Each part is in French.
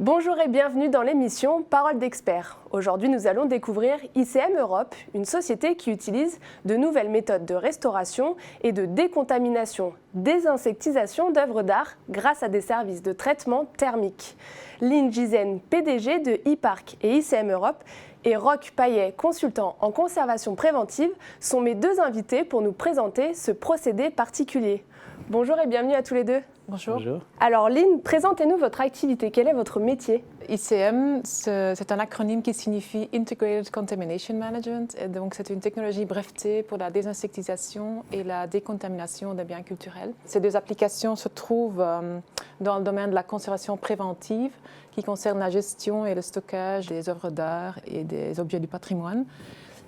Bonjour et bienvenue dans l'émission Parole d'experts. Aujourd'hui, nous allons découvrir ICM Europe, une société qui utilise de nouvelles méthodes de restauration et de décontamination, désinsectisation d'œuvres d'art grâce à des services de traitement thermique. Lynn Gizen, PDG de e-Park et ICM Europe, et Roch Payet, consultant en conservation préventive, sont mes deux invités pour nous présenter ce procédé particulier. Bonjour et bienvenue à tous les deux. Bonjour. Bonjour. Alors Lynn, présentez-nous votre activité. Quel est votre métier ? ICM, c'est un acronyme qui signifie Integrated Contamination Management. Et donc, c'est une technologie brevetée pour la désinsectisation et la décontamination des biens culturels. Ces deux applications se trouvent dans le domaine de la conservation préventive, qui concerne la gestion et le stockage des œuvres d'art et des objets du patrimoine.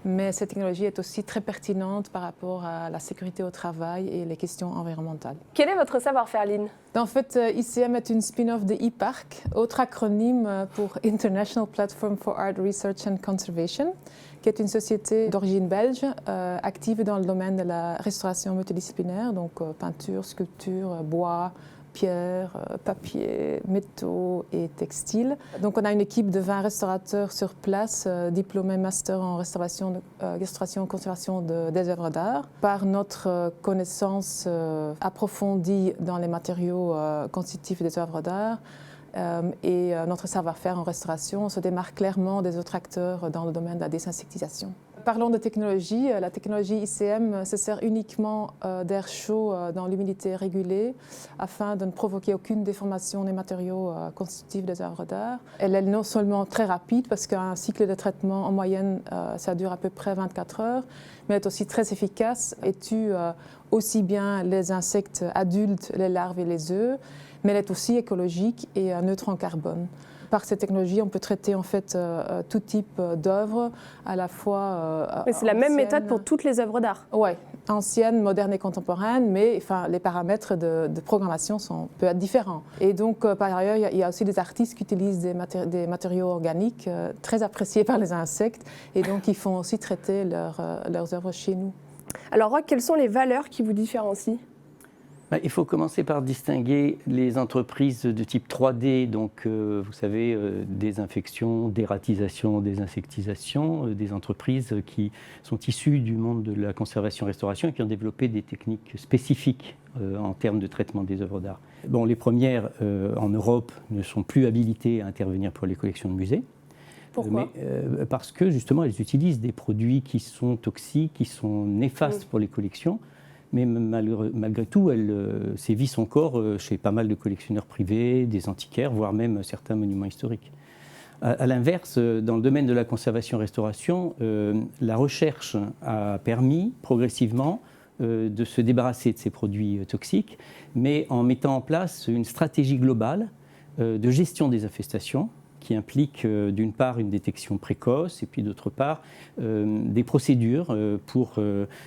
Mais cette technologie est aussi très pertinente par rapport à la sécurité au travail et les questions environnementales. Quel est votre savoir-faire, Lynn ? En fait, ICM est une spin-off de e-Park, autre acronyme pour International Platform for Art Research and Conservation, qui est une société d'origine belge active dans le domaine de la restauration multidisciplinaire, donc peinture, sculpture, bois, pierre, papier, métaux et textiles. Donc on a une équipe de 20 restaurateurs sur place, diplômés master en restauration et conservation des œuvres d'art. Par notre connaissance approfondie dans les matériaux constitutifs des œuvres d'art et notre savoir-faire en restauration, on se démarque clairement des autres acteurs dans le domaine de la désinsectisation. Parlons de technologie. La technologie ICM se sert uniquement d'air chaud dans l'humidité régulée afin de ne provoquer aucune déformation des matériaux constitutifs des œuvres d'art. Elle est non seulement très rapide parce qu'un cycle de traitement en moyenne ça dure à peu près 24 heures, mais elle est aussi très efficace et tue aussi bien les insectes adultes, les larves et les œufs, mais elle est aussi écologique et neutre en carbone. Par cette technologie, on peut traiter en fait tout type d'œuvres, à la fois mais c'est la même méthode pour toutes les œuvres d'art. Oui, anciennes, modernes et contemporaines, mais les paramètres de programmation peuvent être différents. Et donc, par ailleurs, il y a aussi des artistes qui utilisent des matériaux organiques très appréciés par les insectes, et donc ils font aussi traiter leurs œuvres chez nous. Alors Roch, quelles sont les valeurs qui vous différencient ? Il faut commencer par distinguer les entreprises de type 3D, donc vous savez, désinfection, dératisation, désinsectisation, des entreprises qui sont issues du monde de la conservation-restauration et qui ont développé des techniques spécifiques en termes de traitement des œuvres d'art. Bon, les premières en Europe ne sont plus habilitées à intervenir pour les collections de musées. Pourquoi ? Parce que justement, elles utilisent des produits qui sont toxiques, qui sont néfastes pour les collections. Mais malgré tout, elles sévissent encore chez pas mal de collectionneurs privés, des antiquaires, voire même certains monuments historiques. À l'inverse, dans le domaine de la conservation-restauration, la recherche a permis progressivement de se débarrasser de ces produits toxiques, mais en mettant en place une stratégie globale de gestion des infestations, qui implique d'une part une détection précoce et puis d'autre part des procédures pour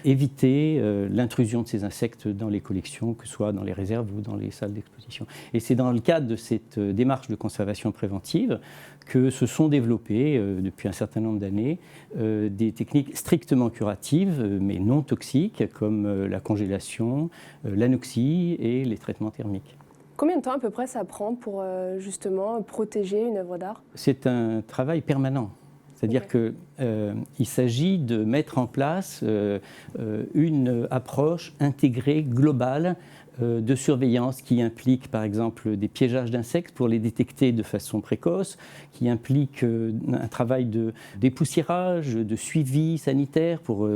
éviter l'intrusion de ces insectes dans les collections, que ce soit dans les réserves ou dans les salles d'exposition. Et c'est dans le cadre de cette démarche de conservation préventive que se sont développées depuis un certain nombre d'années des techniques strictement curatives mais non toxiques comme la congélation, l'anoxie et les traitements thermiques. Combien de temps à peu près ça prend pour justement protéger une œuvre d'art ? C'est un travail permanent. C'est-à-dire qu'il s'agit de mettre en place une approche intégrée, globale, de surveillance qui implique par exemple des piégeages d'insectes pour les détecter de façon précoce, qui implique un travail de dépoussiérage, de suivi sanitaire pour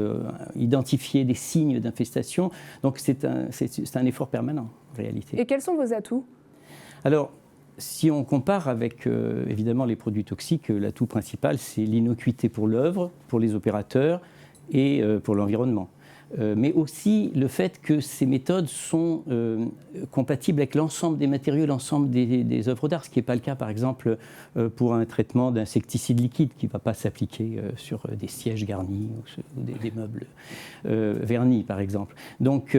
identifier des signes d'infestation. Donc c'est un effort permanent en réalité. Et quels sont vos atouts ? Alors, si on compare avec évidemment les produits toxiques, l'atout principal c'est l'innocuité pour l'œuvre, pour les opérateurs et pour l'environnement. Mais aussi le fait que ces méthodes sont compatibles avec l'ensemble des matériaux, l'ensemble des œuvres d'art, ce qui n'est pas le cas par exemple pour un traitement d'insecticide liquide qui ne va pas s'appliquer sur des sièges garnis ou des meubles vernis par exemple. Donc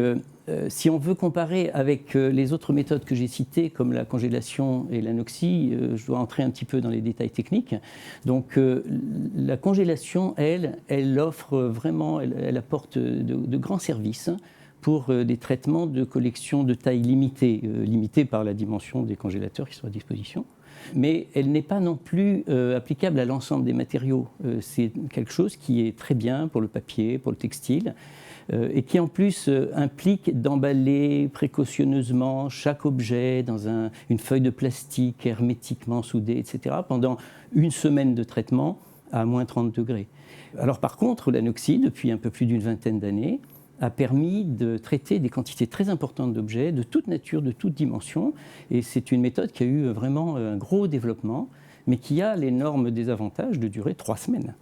si on veut comparer avec les autres méthodes que j'ai citées, comme la congélation et l'anoxie, je dois entrer un petit peu dans les détails techniques. Donc la congélation, elle offre vraiment, elle apporte de grands services pour des traitements de collection de taille limitée, limitée par la dimension des congélateurs qui sont à disposition. Mais elle n'est pas non plus applicable à l'ensemble des matériaux. C'est quelque chose qui est très bien pour le papier, pour le textile, et qui en plus implique d'emballer précautionneusement chaque objet dans une feuille de plastique hermétiquement soudée, etc., pendant une semaine de traitement à moins 30 degrés. Alors par contre, l'anoxie, depuis un peu plus d'une vingtaine d'années, a permis de traiter des quantités très importantes d'objets de toute nature, de toute dimension. Et c'est une méthode qui a eu vraiment un gros développement, mais qui a l'énorme désavantage de durer 3 semaines.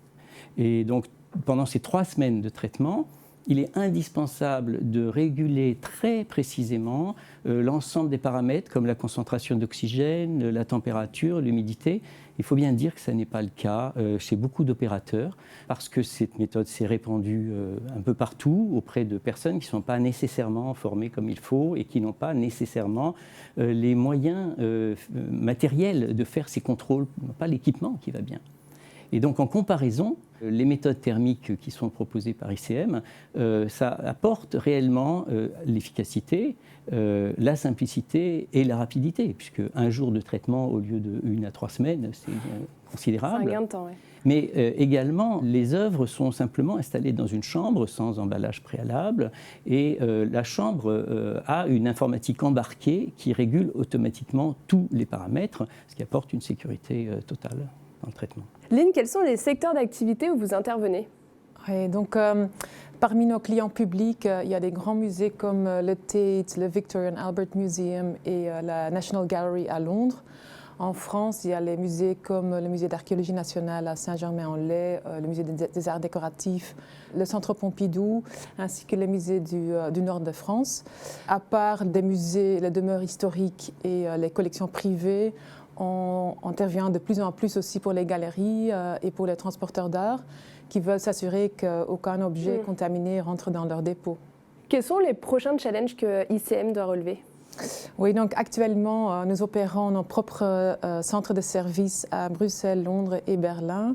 Et donc, pendant ces 3 semaines de traitement, il est indispensable de réguler très précisément l'ensemble des paramètres comme la concentration d'oxygène, la température, l'humidité. Il faut bien dire que ce n'est pas le cas chez beaucoup d'opérateurs parce que cette méthode s'est répandue un peu partout auprès de personnes qui ne sont pas nécessairement formées comme il faut et qui n'ont pas nécessairement les moyens matériels de faire ces contrôles, n'ont pas l'équipement qui va bien. Et donc en comparaison, les méthodes thermiques qui sont proposées par ICM, ça apporte réellement l'efficacité, la simplicité et la rapidité, puisque un jour de traitement au lieu de 1 à 3 semaines, c'est considérable. C'est un gain de temps, oui. Mais également, les œuvres sont simplement installées dans une chambre sans emballage préalable et la chambre a une informatique embarquée qui régule automatiquement tous les paramètres, ce qui apporte une sécurité totale dans le traitement. Lynn, quels sont les secteurs d'activité où vous intervenez ? Oui, donc, parmi nos clients publics, il y a des grands musées comme le Tate, le Victoria and Albert Museum et la National Gallery à Londres. En France, il y a les musées comme le musée d'archéologie nationale à Saint-Germain-en-Laye, le musée des arts décoratifs, le centre Pompidou, ainsi que les musées du nord de France. À part des musées, les demeures historiques et les collections privées, on intervient de plus en plus aussi pour les galeries et pour les transporteurs d'art qui veulent s'assurer qu'aucun objet contaminé rentre dans leur dépôt. Quels sont les prochains challenges que ICM doit relever ? Oui, donc actuellement, nous opérons nos propres centres de services à Bruxelles, Londres et Berlin.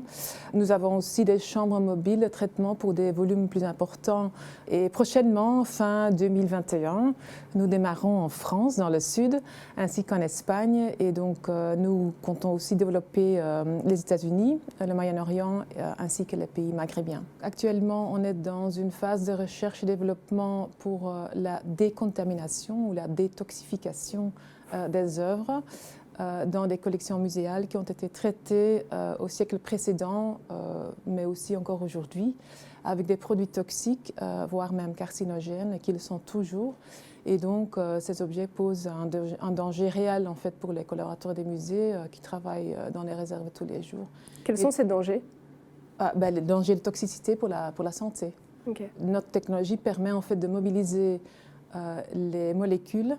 Nous avons aussi des chambres mobiles de traitement pour des volumes plus importants. Et prochainement, fin 2021, nous démarrons en France, dans le sud, ainsi qu'en Espagne. Et donc, nous comptons aussi développer les États-Unis, le Moyen-Orient, ainsi que les pays maghrébiens. Actuellement, on est dans une phase de recherche et développement pour la décontamination ou la détoxification des œuvres dans des collections muséales qui ont été traitées au siècle précédent, mais aussi encore aujourd'hui, avec des produits toxiques, voire même carcinogènes, qui le sont toujours. Et donc, ces objets posent un danger réel en fait, pour les collaborateurs des musées qui travaillent dans les réserves tous les jours. Quels sont ces dangers ? Les dangers de toxicité pour la santé. Okay. Notre technologie permet en fait de mobiliser les molécules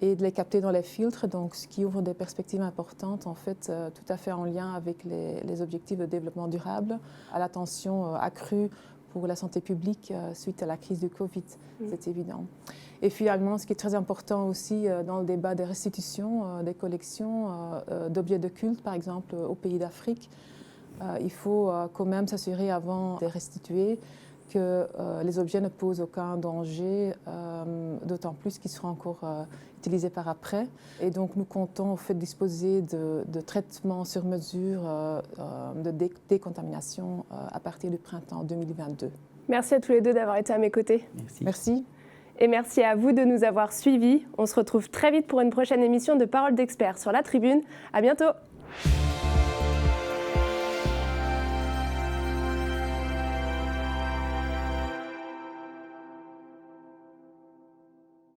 et de les capter dans les filtres, donc ce qui ouvre des perspectives importantes, en fait, tout à fait en lien avec les objectifs de développement durable, à l'attention accrue pour la santé publique suite à la crise du Covid, c'est évident. Et finalement, ce qui est très important aussi dans le débat des restitutions, des collections d'objets de culte, par exemple, aux pays d'Afrique, il faut quand même s'assurer avant de les restituer que les objets ne posent aucun danger, d'autant plus qu'ils seront encore utilisés par après. Et donc nous comptons en fait disposer de traitements sur mesure de décontamination à partir du printemps 2022. Merci à tous les deux d'avoir été à mes côtés. Merci. Et merci à vous de nous avoir suivis. On se retrouve très vite pour une prochaine émission de Parole d'experts sur la Tribune. À bientôt.